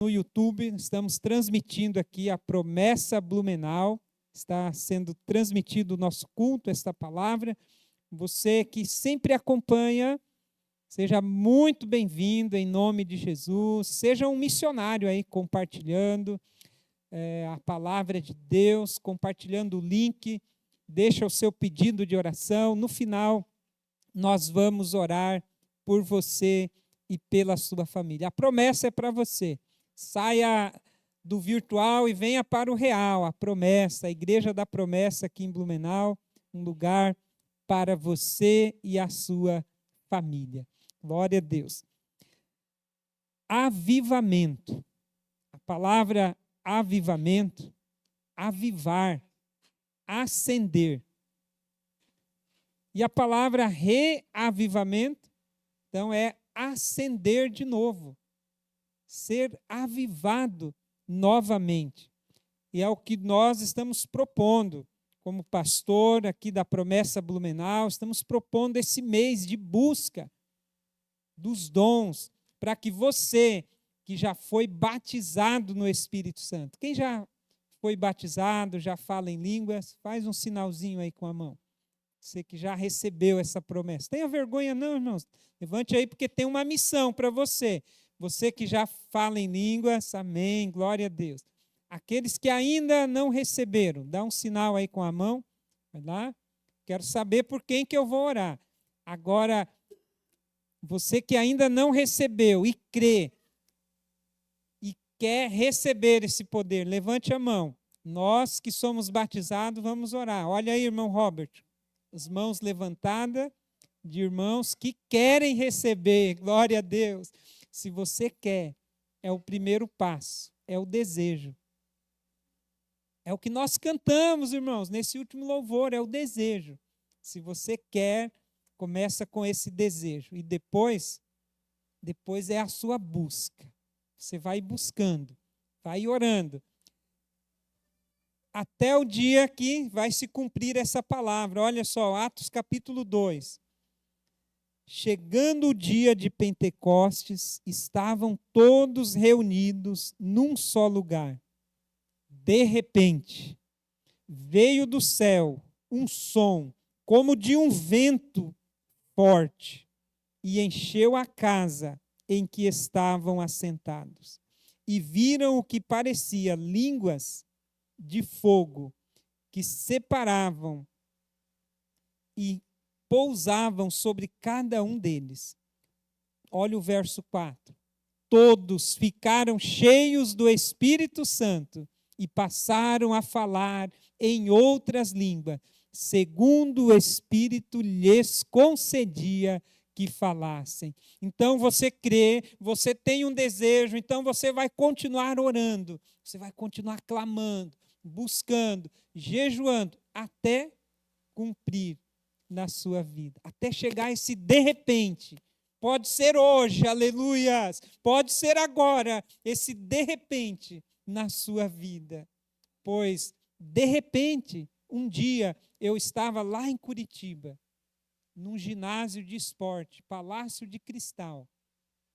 no YouTube, estamos transmitindo aqui a Promessa Blumenau, está sendo transmitido o nosso culto, esta palavra. Você que sempre acompanha, seja muito bem-vindo em nome de Jesus, seja um missionário aí compartilhando a palavra de Deus, compartilhando o link, deixa o seu pedido de oração. No final, nós vamos orar por você e pela sua família. A promessa é para você. Saia do virtual e venha para o real. A promessa, a Igreja da Promessa aqui em Blumenau, um lugar para você e a sua família. Glória a Deus. Avivamento. A palavra avivamento, avivar, acender. E a palavra reavivamento, então, é acender de novo, ser avivado novamente. E é o que nós estamos propondo, como pastor aqui da Promessa Blumenau, estamos propondo esse mês de busca dos dons, para que você, que já foi batizado no Espírito Santo, quem já foi batizado, já fala em línguas, faz um sinalzinho aí com a mão. Você que já recebeu essa promessa. Tenha vergonha não, irmãos. Levante aí, porque tem uma missão para você. Você que já fala em línguas, amém, glória a Deus. Aqueles que ainda não receberam, dá um sinal aí com a mão. Vai lá. Quero saber por quem que eu vou orar. Agora, você que ainda não recebeu e crê, e quer receber esse poder, levante a mão. Nós que somos batizados, vamos orar. Olha aí, irmão Robert. As mãos levantadas de irmãos que querem receber, glória a Deus. Se você quer, é o primeiro passo, é o desejo. É o que nós cantamos, irmãos, nesse último louvor, é o desejo. Se você quer, começa com esse desejo. E depois é a sua busca. Você vai buscando, vai orando. Até o dia que vai se cumprir essa palavra. Olha só, Atos capítulo 2. Chegando o dia de Pentecostes, estavam todos reunidos num só lugar. De repente, veio do céu um som, como de um vento forte, e encheu a casa em que estavam assentados. E viram o que parecia línguas de fogo que separavam e pousavam sobre cada um deles. Olha o verso 4. Todos ficaram cheios do Espírito Santo e passaram a falar em outras línguas, segundo o Espírito lhes concedia que falassem. Então você crê, você tem um desejo, então você vai continuar orando, você vai continuar clamando, buscando, jejuando, até cumprir na sua vida, até chegar esse de repente. Pode ser hoje, aleluias, pode ser agora, esse de repente na sua vida. Pois, de repente, um dia eu estava lá em Curitiba, num ginásio de esporte, Palácio de Cristal,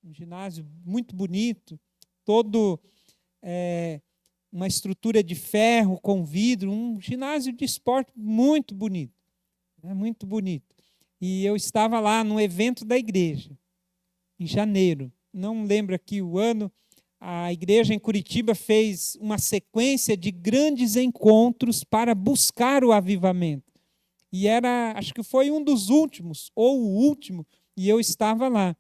um ginásio muito bonito, todo uma estrutura de ferro com vidro, um ginásio de esporte muito bonito, muito bonito. E eu estava lá no evento da igreja, em janeiro, não lembro aqui o ano. A igreja em Curitiba fez uma sequência de grandes encontros para buscar o avivamento. E acho que foi um dos últimos, ou o último, e eu estava lá.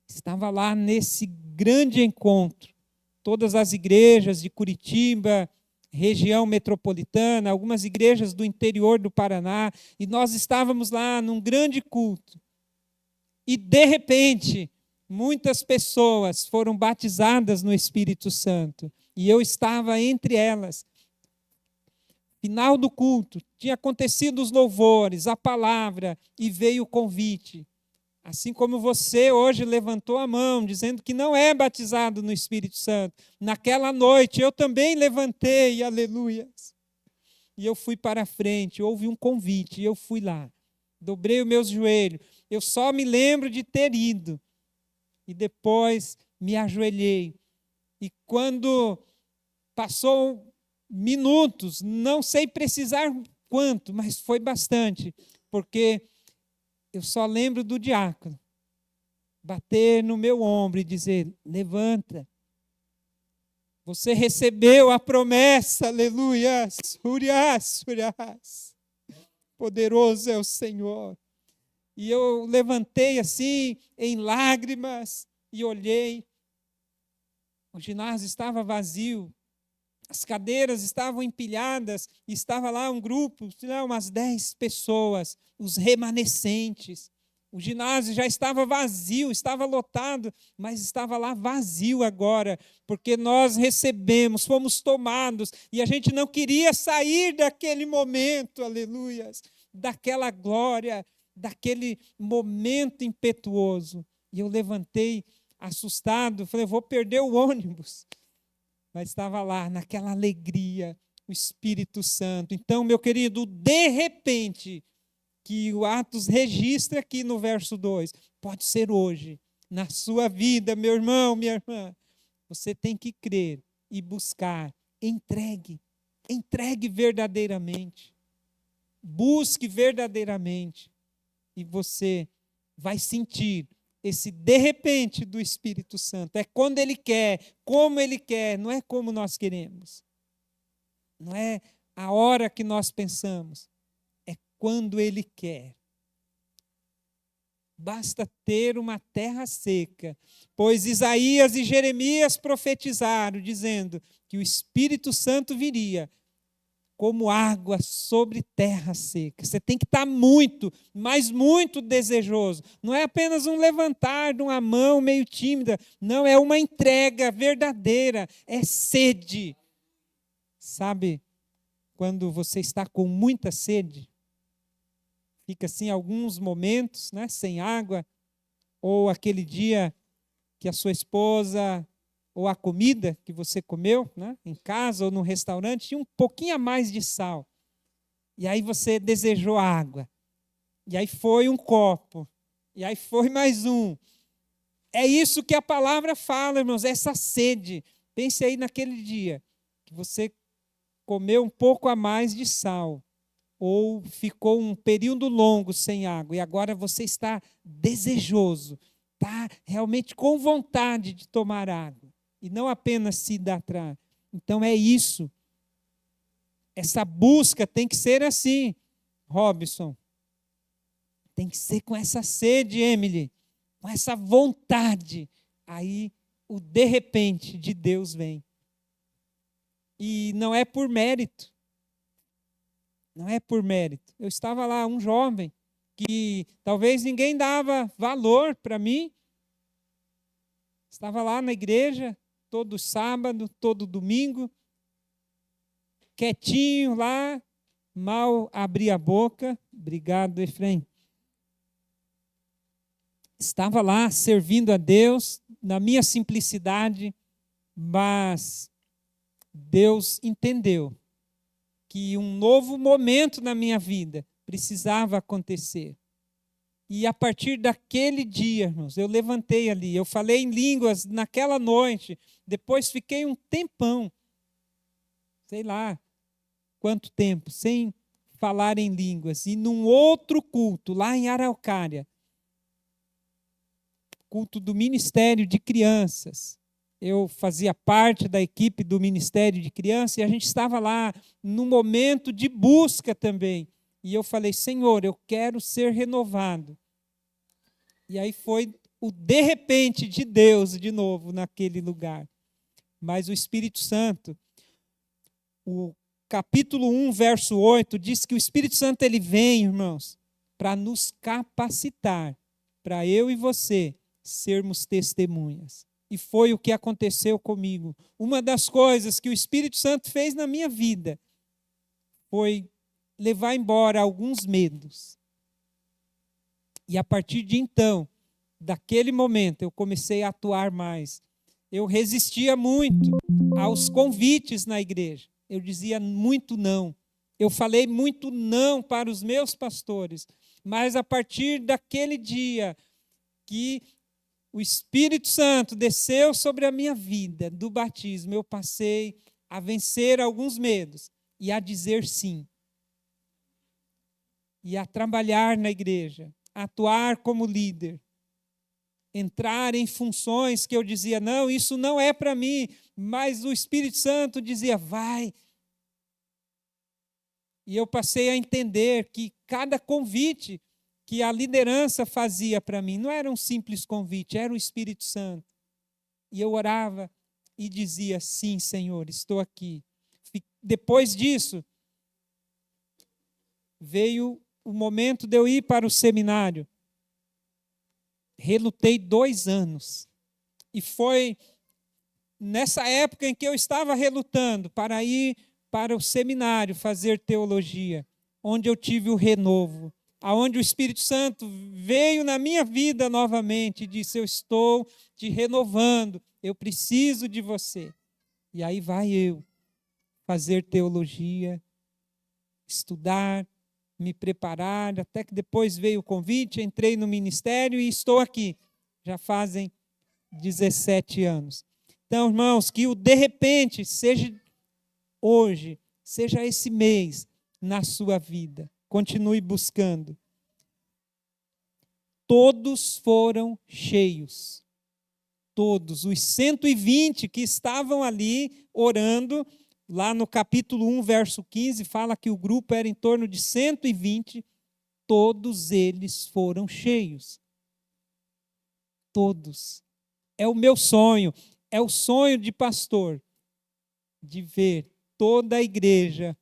Estava lá nesse grande encontro. Todas as igrejas de Curitiba, região metropolitana, algumas igrejas do interior do Paraná, e nós estávamos lá num grande culto. E, de repente, muitas pessoas foram batizadas no Espírito Santo, e eu estava entre elas. Final do culto, tinha acontecido os louvores, a palavra, e veio o convite. Assim como você hoje levantou a mão, dizendo que não é batizado no Espírito Santo. Naquela noite eu também levantei, aleluias. E eu fui para a frente, houve um convite, e eu fui lá. Dobrei os meus joelhos. Eu só me lembro de ter ido. E depois me ajoelhei. E quando passou minutos, não sei precisar quanto, mas foi bastante, porque eu só lembro do diácono bater no meu ombro e dizer: levanta, você recebeu a promessa, aleluia, urias, urias, poderoso é o Senhor. E eu levantei assim, em lágrimas, e olhei, o ginásio estava vazio, as cadeiras estavam empilhadas, e estava lá um grupo, umas 10 pessoas, os remanescentes. O ginásio já estava vazio, estava lotado, mas estava lá vazio agora, porque nós recebemos, fomos tomados, e a gente não queria sair daquele momento, aleluias, daquela glória, daquele momento impetuoso. E eu levantei assustado, falei: vou perder o ônibus. Mas estava lá, naquela alegria, o Espírito Santo. Então, meu querido, de repente, que o Atos registra aqui no verso 2, pode ser hoje, na sua vida, meu irmão, minha irmã. Você tem que crer e buscar, entregue verdadeiramente, busque verdadeiramente, e você vai sentir esse de repente do Espírito Santo. É quando Ele quer, como Ele quer, não é como nós queremos. Não é a hora que nós pensamos, é quando Ele quer. Basta ter uma terra seca, pois Isaías e Jeremias profetizaram, dizendo que o Espírito Santo viria como água sobre terra seca. Você tem que estar muito, mas muito desejoso. Não é apenas um levantar de uma mão meio tímida. Não, é uma entrega verdadeira. É sede. Sabe, quando você está com muita sede, fica assim alguns momentos, né, sem água, ou aquele dia que a sua esposa ou a comida que você comeu, né, em casa ou no restaurante, tinha um pouquinho a mais de sal. E aí você desejou água. E aí foi um copo. E aí foi mais um. É isso que a palavra fala, irmãos, essa sede. Pense aí naquele dia que você comeu um pouco a mais de sal, ou ficou um período longo sem água, e agora você está desejoso, está realmente com vontade de tomar água. E não apenas se hidratar. Então é isso. Essa busca tem que ser assim, Robson. Tem que ser com essa sede, Emily. Com essa vontade. Aí o de repente de Deus vem. E não é por mérito. Não é por mérito. Eu estava lá, um jovem, que talvez ninguém dava valor para mim. Estava lá na igreja, todo sábado, todo domingo, quietinho lá, mal abria a boca. Obrigado, Efraim. Estava lá servindo a Deus, na minha simplicidade, mas Deus entendeu que um novo momento na minha vida precisava acontecer. E a partir daquele dia, irmãos, eu levantei ali, eu falei em línguas naquela noite, depois fiquei um tempão, sei lá quanto tempo, sem falar em línguas. E num outro culto, lá em Araucária, culto do Ministério de Crianças, eu fazia parte da equipe do Ministério de Crianças, e a gente estava lá num momento de busca também. E eu falei: Senhor, eu quero ser renovado. E aí foi o de repente de Deus de novo naquele lugar. Mas o Espírito Santo, o capítulo 1, verso 8, diz que o Espírito Santo ele vem, irmãos, para nos capacitar, para eu e você sermos testemunhas. E foi o que aconteceu comigo. Uma das coisas que o Espírito Santo fez na minha vida foi levar embora alguns medos. E a partir de então, daquele momento, eu comecei a atuar mais. Eu resistia muito aos convites na igreja. Eu dizia muito não. Eu falei muito não para os meus pastores. Mas a partir daquele dia que o Espírito Santo desceu sobre a minha vida do batismo, eu passei a vencer alguns medos e a dizer sim. E a trabalhar na igreja, a atuar como líder, entrar em funções que eu dizia, não, isso não é para mim, mas o Espírito Santo dizia, vai. E eu passei a entender que cada convite que a liderança fazia para mim não era um simples convite, era o Espírito Santo. E eu orava e dizia, sim, Senhor, estou aqui. Depois disso, veio o momento de eu ir para o seminário. Relutei 2 anos. E foi nessa época em que eu estava relutando para ir para o seminário fazer teologia, onde eu tive o renovo, aonde o Espírito Santo veio na minha vida novamente e disse, eu estou te renovando, eu preciso de você. E aí vai eu fazer teologia, estudar, me preparar, até que depois veio o convite, entrei no ministério e estou aqui. Já fazem 17 anos. Então, irmãos, que o de repente seja hoje, seja esse mês na sua vida. Continue buscando. Todos foram cheios. Todos, os 120 que estavam ali orando, lá no capítulo 1, verso 15, fala que o grupo era em torno de 120, todos eles foram cheios. Todos. É o meu sonho, é o sonho de pastor, de ver toda a igreja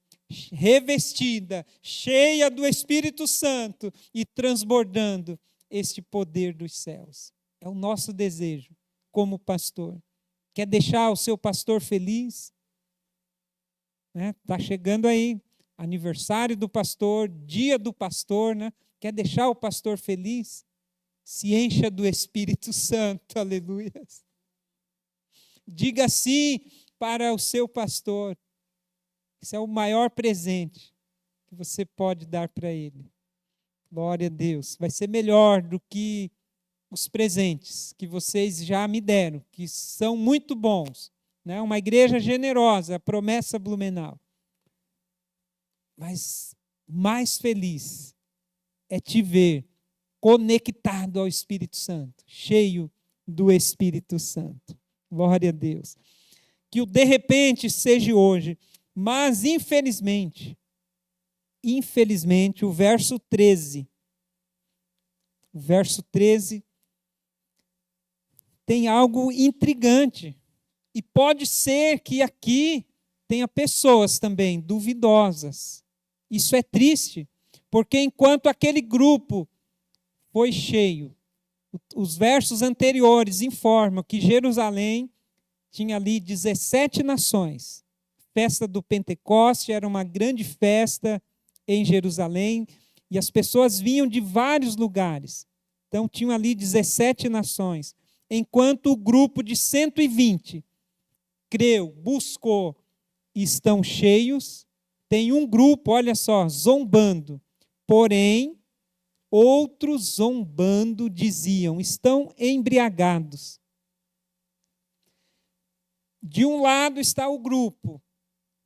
revestida, cheia do Espírito Santo e transbordando este poder dos céus. É o nosso desejo como pastor. Quer deixar o seu pastor feliz? Está chegando aí, aniversário do pastor, dia do pastor, né? Quer deixar o pastor feliz? Se encha do Espírito Santo, aleluia. Diga sim para o seu pastor. Esse é o maior presente que você pode dar para ele. Glória a Deus. Vai ser melhor do que os presentes que vocês já me deram, que são muito bons. Né? Uma igreja generosa, a promessa Blumenau. Mas mais feliz é te ver conectado ao Espírito Santo, cheio do Espírito Santo. Glória a Deus. Que o de repente seja hoje, mas infelizmente, o verso 13 tem algo intrigante. E pode ser que aqui tenha pessoas também duvidosas. Isso é triste, porque enquanto aquele grupo foi cheio, os versos anteriores informam que Jerusalém tinha ali 17 nações. Festa do Pentecoste era uma grande festa em Jerusalém, e as pessoas vinham de vários lugares. Então tinham ali 17 nações, enquanto o grupo de 120 creu, buscou e estão cheios. Tem um grupo, olha só, zombando. Porém, outros zombando diziam, estão embriagados. De um lado está o grupo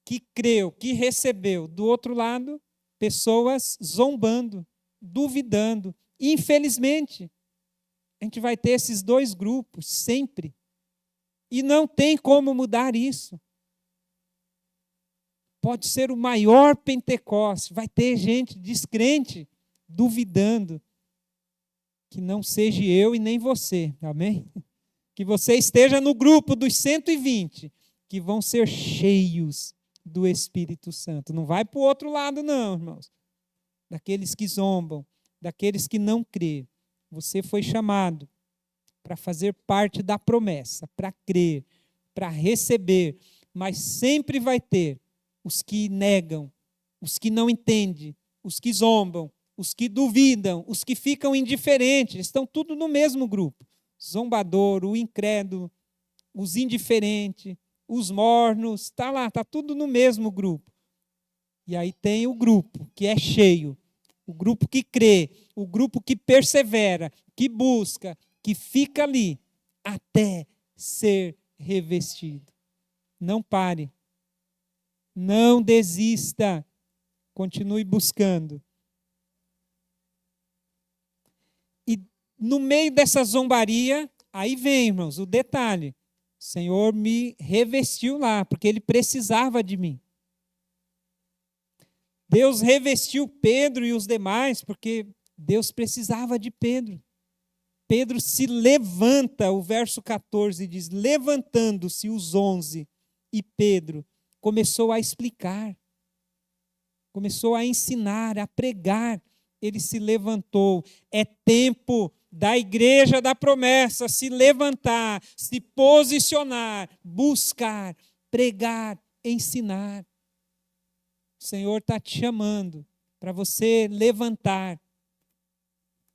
que creu, que recebeu. Do outro lado, pessoas zombando, duvidando. Infelizmente, a gente vai ter esses dois grupos sempre. E não tem como mudar isso. Pode ser o maior Pentecoste, vai ter gente descrente, duvidando. Que não seja eu e nem você, amém? Que você esteja no grupo dos 120, que vão ser cheios do Espírito Santo. Não vai para o outro lado não, irmãos. Daqueles que zombam, daqueles que não crê. Você foi chamado para fazer parte da promessa, para crer, para receber, mas sempre vai ter os que negam, os que não entendem, os que zombam, os que duvidam, os que ficam indiferentes, estão tudo no mesmo grupo. Zombador, o incrédulo, os indiferentes, os mornos, está lá, está tudo no mesmo grupo. E aí tem o grupo que é cheio, o grupo que crê, o grupo que persevera, que busca, que fica ali até ser revestido. Não pare. Não desista. Continue buscando. E no meio dessa zombaria, aí vem, irmãos, o detalhe. O Senhor me revestiu lá, porque Ele precisava de mim. Deus revestiu Pedro e os demais, porque Deus precisava de Pedro. Pedro se levanta, o verso 14 diz, levantando-se os 11, e Pedro começou a explicar, começou a ensinar, a pregar. Ele se levantou. É tempo da igreja da promessa se levantar, se posicionar, buscar, pregar, ensinar. O Senhor está te chamando para você levantar.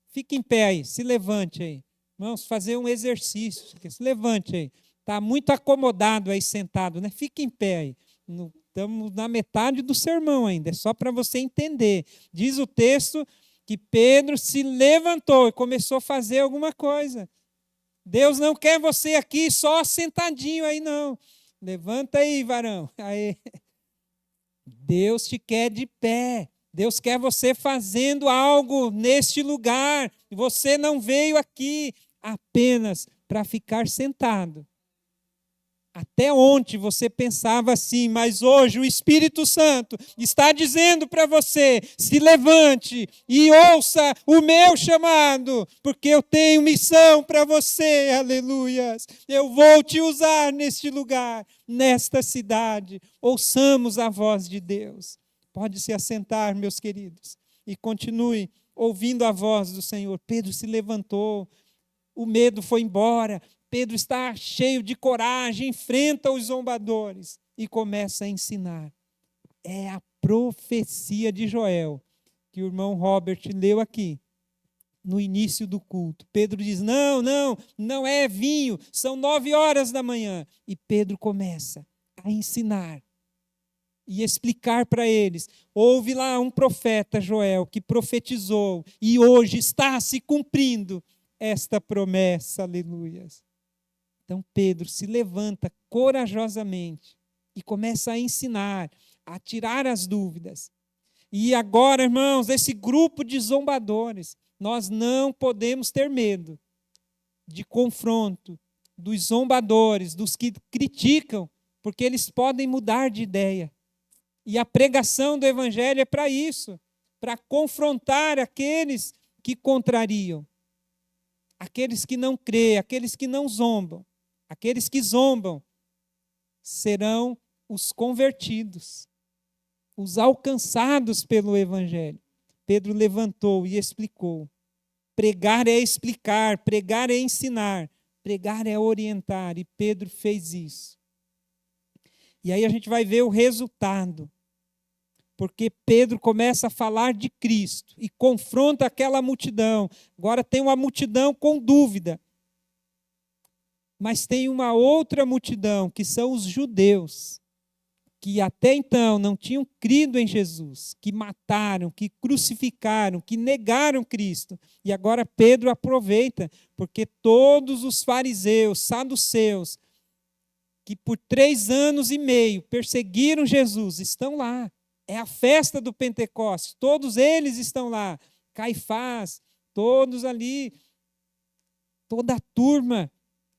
Fique em pé aí, se levante aí. Vamos fazer um exercício. Se levante aí. Está muito acomodado aí, sentado, né? Fique em pé aí. Estamos na metade do sermão ainda, é só para você entender. Diz o texto que Pedro se levantou e começou a fazer alguma coisa. Deus não quer você aqui só sentadinho aí, não. Levanta aí, varão. Aí. Deus te quer de pé. Deus quer você fazendo algo neste lugar. Você não veio aqui apenas para ficar sentado. Até ontem você pensava assim, mas hoje o Espírito Santo está dizendo para você, se levante e ouça o meu chamado, porque eu tenho missão para você, aleluias. Eu vou te usar neste lugar, nesta cidade. Ouçamos a voz de Deus. Pode se assentar, meus queridos, e continue ouvindo a voz do Senhor. Pedro se levantou, o medo foi embora. Pedro está cheio de coragem, enfrenta os zombadores e começa a ensinar. É a profecia de Joel, que o irmão Robert leu aqui, no início do culto. Pedro diz, não é vinho, são 9h da manhã. E Pedro começa a ensinar e explicar para eles. Houve lá um profeta, Joel, que profetizou, e hoje está se cumprindo esta promessa, aleluias. Então Pedro se levanta corajosamente e começa a ensinar, a tirar as dúvidas. E agora, irmãos, esse grupo de zombadores, nós não podemos ter medo de confronto dos zombadores, dos que criticam, porque eles podem mudar de ideia. E a pregação do Evangelho é para isso, para confrontar aqueles que contrariam, aqueles que não creem, aqueles que não zombam. Aqueles que zombam serão os convertidos, os alcançados pelo Evangelho. Pedro levantou e explicou. Pregar é explicar, pregar é ensinar, pregar é orientar, e Pedro fez isso. E aí a gente vai ver o resultado, porque Pedro começa a falar de Cristo e confronta aquela multidão. Agora tem uma multidão com dúvida. Mas tem uma outra multidão, que são os judeus, que até então não tinham crido em Jesus, que mataram, que crucificaram, que negaram Cristo. E agora Pedro aproveita, porque todos os fariseus, saduceus, que por 3 anos e meio perseguiram Jesus, estão lá. É a festa do Pentecostes, todos eles estão lá. Caifás, todos ali, toda a turma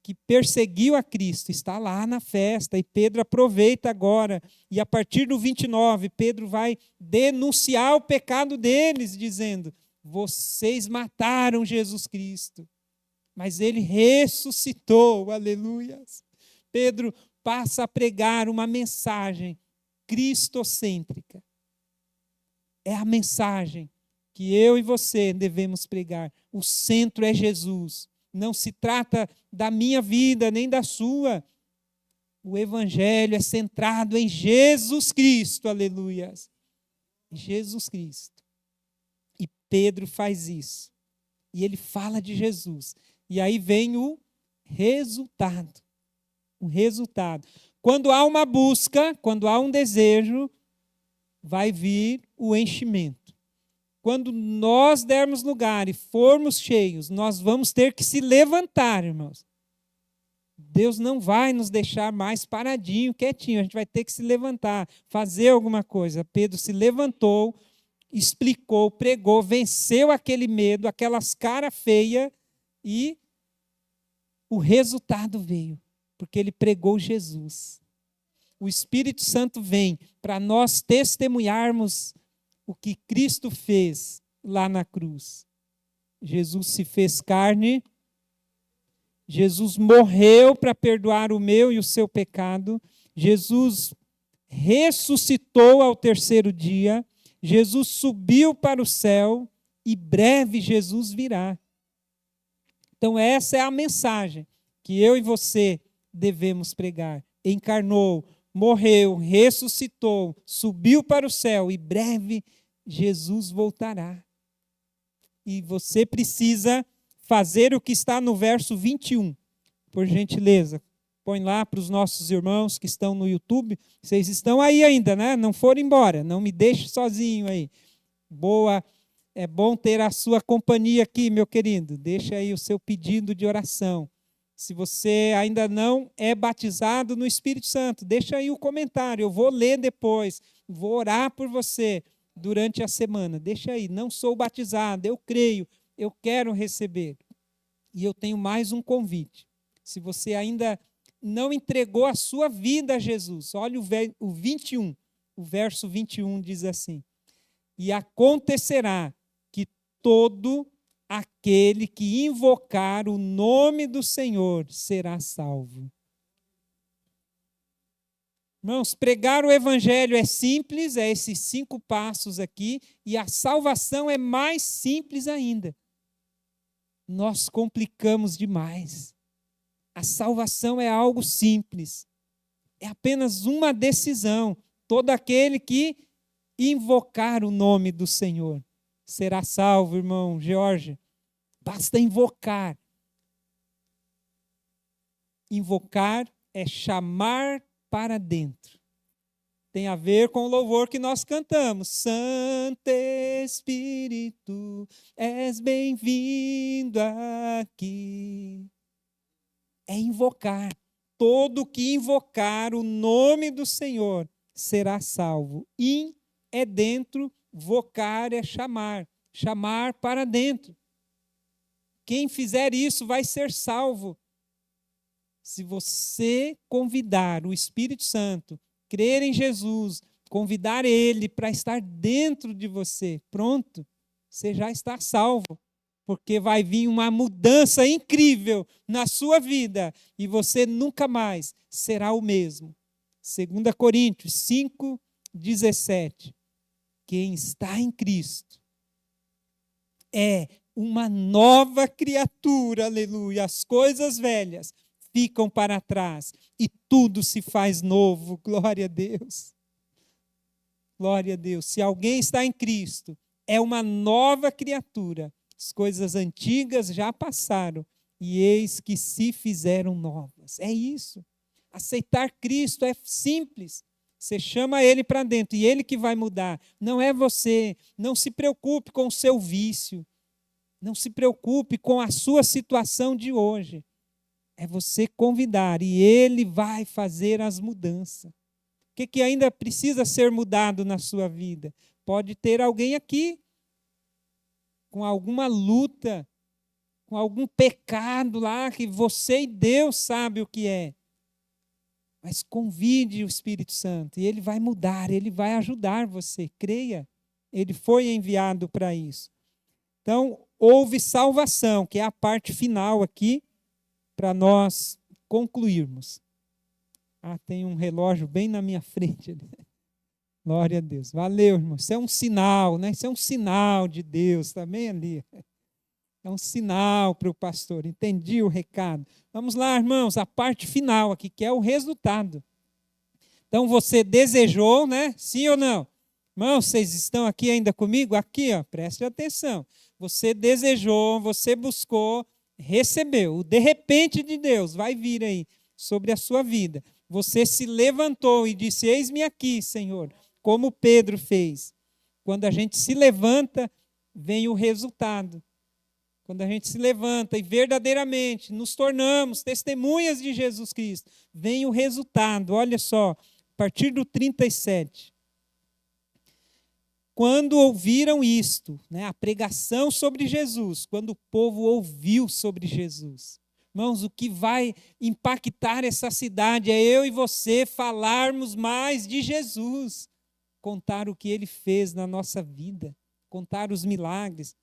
que perseguiu a Cristo, está lá na festa, e Pedro aproveita agora, e a partir do 29, Pedro vai denunciar o pecado deles, dizendo, vocês mataram Jesus Cristo, mas Ele ressuscitou, aleluias. Pedro passa a pregar uma mensagem cristocêntrica. É a mensagem que eu e você devemos pregar. O centro é Jesus. Não se trata da minha vida, nem da sua. O Evangelho é centrado em Jesus Cristo, aleluias. Jesus Cristo. E Pedro faz isso. E ele fala de Jesus. E aí vem o resultado. O resultado. Quando há uma busca, quando há um desejo, vai vir o enchimento. quando nós dermos lugar e formos cheios, nós vamos ter que se levantar, irmãos. Deus não vai nos deixar mais paradinho, quietinho. A gente vai ter que se levantar, fazer alguma coisa. Pedro se levantou, explicou, pregou, venceu aquele medo, aquelas caras feias, e o resultado veio, porque ele pregou Jesus. O Espírito Santo vem para nós testemunharmos o que Cristo fez lá na cruz. Jesus se fez carne, Jesus morreu para perdoar o meu e o seu pecado, Jesus ressuscitou ao terceiro dia, Jesus subiu para o céu e breve Jesus virá. Então essa é a mensagem que eu e você devemos pregar. Encarnou, morreu, ressuscitou, subiu para o céu e breve Jesus voltará. E você precisa fazer o que está no verso 21. Por gentileza, põe lá para os nossos irmãos que estão no YouTube. Vocês estão aí ainda, né? Não foram embora. Não me deixe sozinho aí. Boa, é bom ter a sua companhia aqui, meu querido. Deixa aí o seu pedido de oração. Se você ainda não é batizado no Espírito Santo, deixa aí o comentário. Eu vou ler depois. Vou orar por você durante a semana. Deixa aí. Não sou batizado, eu creio. Eu quero receber. E eu tenho mais um convite. Se você ainda não entregou a sua vida a Jesus, olha o 21, o verso 21 diz assim: e acontecerá que todo aquele que invocar o nome do Senhor será salvo. Irmãos, pregar o evangelho é simples, é esses 5 passos aqui, e a salvação é mais simples ainda. Nós complicamos demais. A salvação é algo simples. É apenas uma decisão. Todo aquele que invocar o nome do Senhor será salvo, irmão Jorge. Basta invocar. Invocar é chamar para dentro. Tem a ver com o louvor que nós cantamos. Santo Espírito, és bem-vindo aqui. É invocar. Todo que invocar o nome do Senhor será salvo. In é dentro, vocar é chamar. Chamar para dentro. Quem fizer isso vai ser salvo. Se você convidar o Espírito Santo, crer em Jesus, convidar Ele para estar dentro de você, pronto, você já está salvo, porque vai vir uma mudança incrível na sua vida e você nunca mais será o mesmo. 2 Coríntios 5:17. Quem está em Cristo é uma nova criatura, aleluia. As coisas velhas ficam para trás e tudo se faz novo. Glória a Deus. Glória a Deus. Se alguém está em Cristo, é uma nova criatura. As coisas antigas já passaram e eis que se fizeram novas. É isso. Aceitar Cristo é simples. Você chama Ele para dentro e Ele que vai mudar. Não é você. Não se preocupe com o seu vício. Não se preocupe com a sua situação de hoje. É você convidar e Ele vai fazer as mudanças. O que ainda precisa ser mudado na sua vida? Pode ter alguém aqui com alguma luta, com algum pecado lá que você e Deus sabem o que é. Mas convide o Espírito Santo e Ele vai mudar, Ele vai ajudar você. Creia, Ele foi enviado para isso. Então, houve salvação, que é a parte final aqui, para nós concluirmos. Tem um relógio bem na minha frente. Glória a Deus. Valeu, irmão. Isso é um sinal, né? Isso é um sinal de Deus, está bem ali. É um sinal para o pastor. Entendi o recado. Vamos lá, irmãos, a parte final aqui, que é o resultado. Então, você desejou, né? Sim ou não? Irmãos, vocês estão aqui ainda comigo? Aqui, ó, preste atenção. Você desejou, você buscou, recebeu. O de repente de Deus vai vir aí sobre a sua vida. Você se levantou e disse: eis-me aqui, Senhor, como Pedro fez. Quando a gente se levanta, vem o resultado. Quando a gente se levanta e verdadeiramente nos tornamos testemunhas de Jesus Cristo, vem o resultado. Olha só, a partir do 37. Quando ouviram isto, a pregação sobre Jesus, quando o povo ouviu sobre Jesus. Irmãos, o que vai impactar essa cidade é eu e você falarmos mais de Jesus, contar o que ele fez na nossa vida, contar os milagres.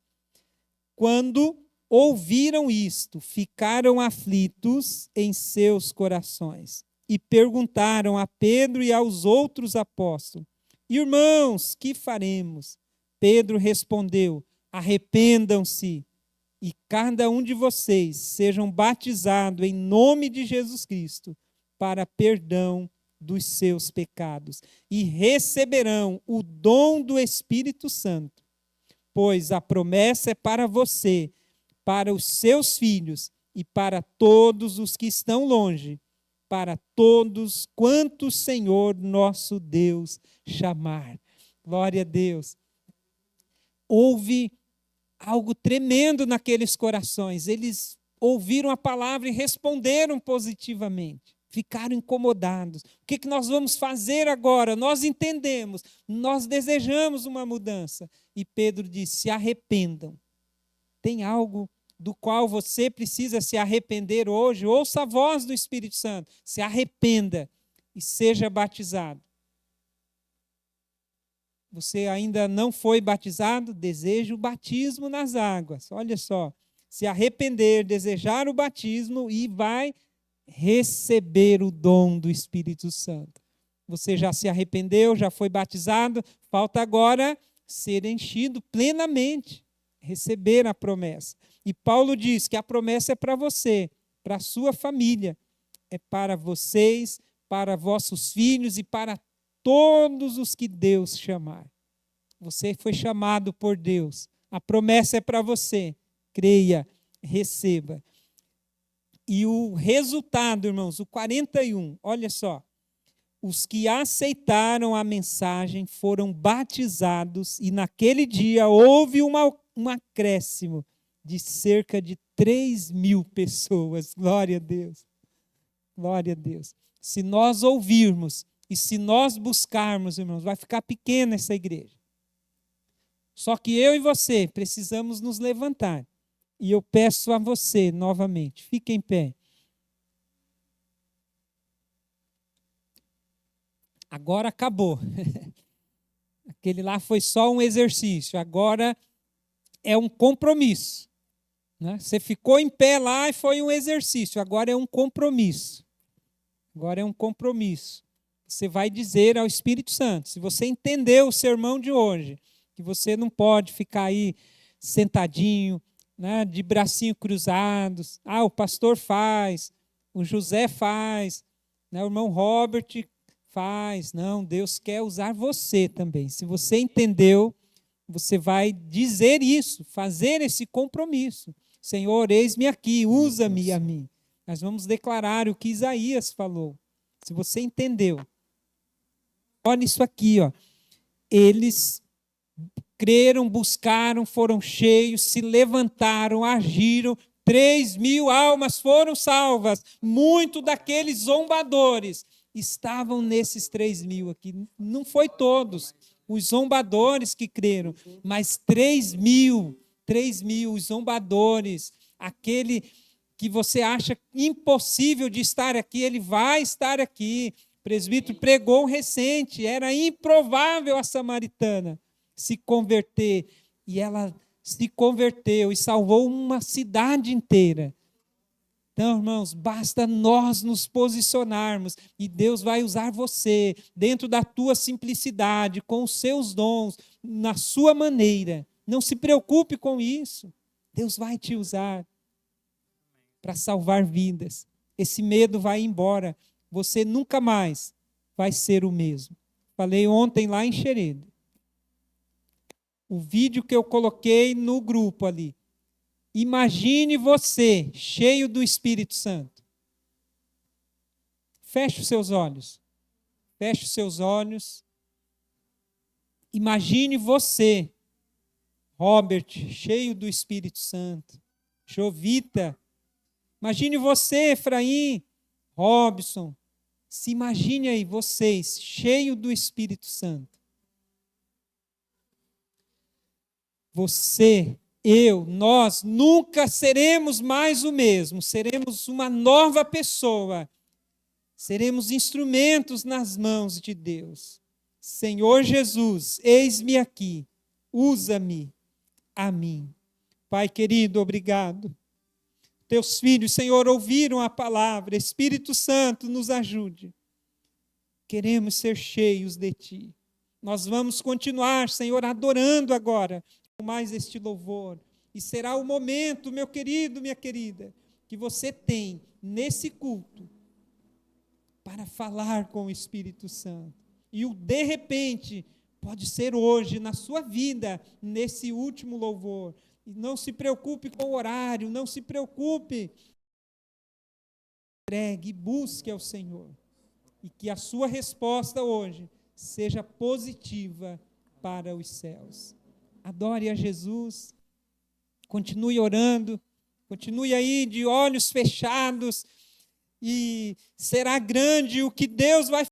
Quando ouviram isto, ficaram aflitos em seus corações e perguntaram a Pedro e aos outros apóstolos: irmãos, que faremos? Pedro respondeu: arrependam-se e cada um de vocês sejam batizados em nome de Jesus Cristo para perdão dos seus pecados e receberão o dom do Espírito Santo, pois a promessa é para você, para os seus filhos e para todos os que estão longe, para todos quantos o Senhor nosso Deus chamar. Glória a Deus. Houve algo tremendo naqueles corações. Eles ouviram a palavra e responderam positivamente. Ficaram incomodados. O que nós vamos fazer agora? Nós entendemos, nós desejamos uma mudança. E Pedro disse: se arrependam. Tem algo do qual você precisa se arrepender hoje? Ouça a voz do Espírito Santo. Se arrependa e seja batizado. Você ainda não foi batizado? Deseja o batismo nas águas. Olha só. Se arrepender, desejar o batismo e vai receber o dom do Espírito Santo. Você já se arrependeu, já foi batizado, falta agora ser enchido plenamente, receber a promessa. E Paulo diz que a promessa é para você, para a sua família, é para vocês, para vossos filhos e para todos os que Deus chamar. Você foi chamado por Deus, a promessa é para você, creia, receba. E o resultado, irmãos, o 41, olha só. Os que aceitaram a mensagem foram batizados e naquele dia houve um acréscimo de cerca de 3.000 pessoas. Glória a Deus. Glória a Deus. Se nós ouvirmos e se nós buscarmos, irmãos, vai ficar pequena essa igreja. Só que eu e você precisamos nos levantar. E eu peço a você, novamente, fique em pé. Agora acabou. Aquele lá foi só um exercício. Agora é um compromisso. Você ficou em pé lá e foi um exercício. Agora é um compromisso. Agora é um compromisso. Você vai dizer ao Espírito Santo, se você entendeu o sermão de hoje, que você não pode ficar aí sentadinho, de bracinho cruzados. O pastor faz, o José faz, o irmão Robert faz. Não, Deus quer usar você também. Se você entendeu, você vai dizer isso, fazer esse compromisso. Senhor, eis-me aqui, usa-me a mim. Nós vamos declarar o que Isaías falou. Se você entendeu. Olha isso aqui, ó. Eles creram, buscaram, foram cheios, se levantaram, agiram, 3.000 almas foram salvas. Muito daqueles zombadores estavam nesses 3.000 aqui. Não foi todos os zombadores que creram, mas 3.000, os zombadores, aquele que você acha impossível de estar aqui, ele vai estar aqui. O presbítero pregou recente, era improvável a samaritana se converter, e ela se converteu e salvou uma cidade inteira. Então, irmãos, basta nós nos posicionarmos e Deus vai usar você dentro da tua simplicidade, com os seus dons, na sua maneira. Não se preocupe com isso. Deus vai te usar para salvar vidas. Esse medo vai embora. Você nunca mais vai ser o mesmo. Falei ontem lá em Xereda. O vídeo que eu coloquei no grupo ali. Imagine você cheio do Espírito Santo. Feche os seus olhos. Feche os seus olhos. Imagine você Robert, cheio do Espírito Santo. Jovita. Imagine você, Efraim, Robson. Se imagine aí, vocês, cheio do Espírito Santo. Você, eu, nós nunca seremos mais o mesmo. Seremos uma nova pessoa. Seremos instrumentos nas mãos de Deus. Senhor Jesus, eis-me aqui. Usa-me a mim. Pai querido, obrigado. Teus filhos, Senhor, ouviram a palavra. Espírito Santo, nos ajude. Queremos ser cheios de Ti. Nós vamos continuar, Senhor, adorando agora com mais este louvor. E será o momento, meu querido, minha querida, que você tem nesse culto para falar com o Espírito Santo. E o de repente pode ser hoje, na sua vida, nesse último louvor. E não se preocupe com o horário, não se preocupe. Entregue e busque ao Senhor. E que a sua resposta hoje seja positiva para os céus. Adore a Jesus. Continue orando. Continue aí de olhos fechados. E será grande o que Deus vai fazer.